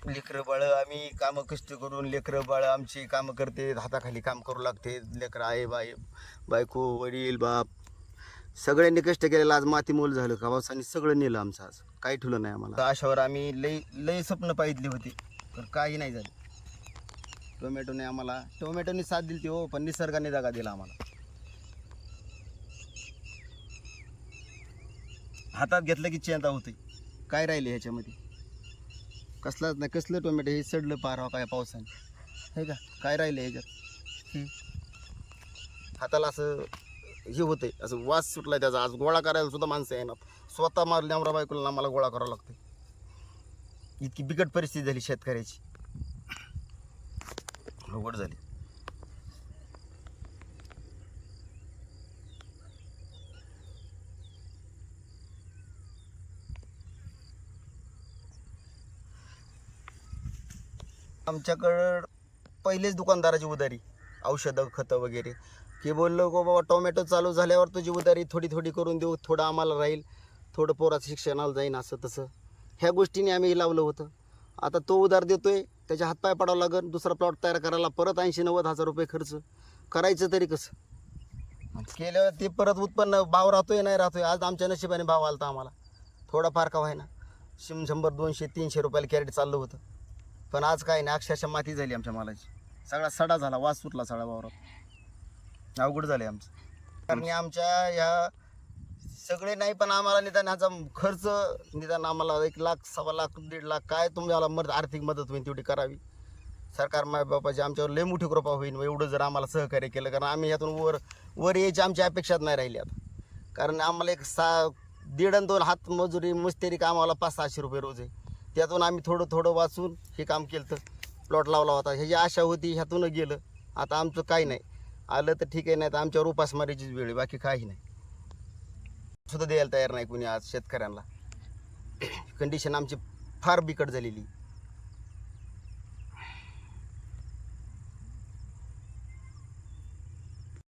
लेकरं बाळ आम्ही कामं कष्ट करून लेकरं बाळ आमची कामं करते, हाताखाली काम करू लागते. लेकरं आहे बायको वडील बाप सगळ्यांनी कष्ट केलेलं आज मातीमोल झालं. पावसाने सगळं नेलं आमचं, आज काही ठुलं नाही आम्हाला. अशावर आम्ही लई स्वप्न पाहितली होती, पण काही नाही झालं. टोमॅटोने साथ दिली ती हो, पण निसर्गाने जागा दिला आम्हाला. हातात घेतलं की चिंता होते, काय राहिले ह्याच्यामध्ये? कसलाच नाही. कसलं टोमॅटो हे सडलं पार हो काय पावसाने, हे का काय राहिलं ह्याच्यात? हाताला असं हे होते, असं वास सुटला त्याचा. आज गोळा करायला सुद्धा माणसं येणार. स्वतः मारले नवरा बायकोला आम्हाला गोळा करावं लागतं. इतकी बिकट परिस्थिती झाली शेतकऱ्याची, अवघड झाली. आमच्याकडं पहिलेच दुकानदाराची उधारी, औषधं खतं वगैरे, की बोललो गो बाबा टोमॅटो चालू झाल्यावर तुझी उधारी थोडी थोडी करून देऊ, थोडं आम्हाला राहील, थोडं पोराचं शिक्षणाला जाईन, असं तसं ह्या गोष्टीने आम्ही लावलं होतं. आता तो उधार देतोय, त्याच्या हातपाय पडावं लागेल. दुसरा प्लॉट तयार करायला परत 80-90 हजार रुपये खर्च. करायचं तरी कसं? केल्यावर ते परत उत्पन्न भाव राहतोय नाही राहतोय. आज आमच्या नशिबाने भाव आला होता आम्हाला, थोडाफार का व्हायना. 100, 200, 300 रुपयाला कॅरेट चाललं होतं. पण आज काय नाही, अक्षरशः माती झाली आमच्या मालाची. सगळा सडा झाला, वास सुटला सगळा वावरात. अवघड झाले आमचं. कारण आमच्या ह्या सगळे नाही, पण आम्हाला निदान ह्याचा खर्च निदान आम्हाला 1 लाख, 1.25 लाख, 1.5 लाख काय तुम्हाला आर्थिक मदत होईल तेवढी करावी. सरकार मायबापाची आमच्यावर लय मोठी कृपा होईल एवढं जर आम्हाला सहकार्य केलं. कारण आम्ही यातून वर यायची आमची अपेक्षाच नाही राहिली आता. कारण आम्हाला 1.5 आणि 2 हात मजुरी मुस्तेरी का आम्हाला 500-600 रुपये रोज आहे. त्यातून आम्ही थोडं वाचून हे काम केलं, तर प्लॉट लावला होता. ह्याची आशा होती, ह्यातून गेलं. आता आमचं काही नाही आलं तर ठीक आहे, नाही तर आमच्यावर उपासमारीचीच वेळ आहे, बाकी काही नाही. सुद्धा द्यायला तयार नाही कुणी आज शेतकऱ्यांना. कंडिशन आमची फार बिकट झालेली.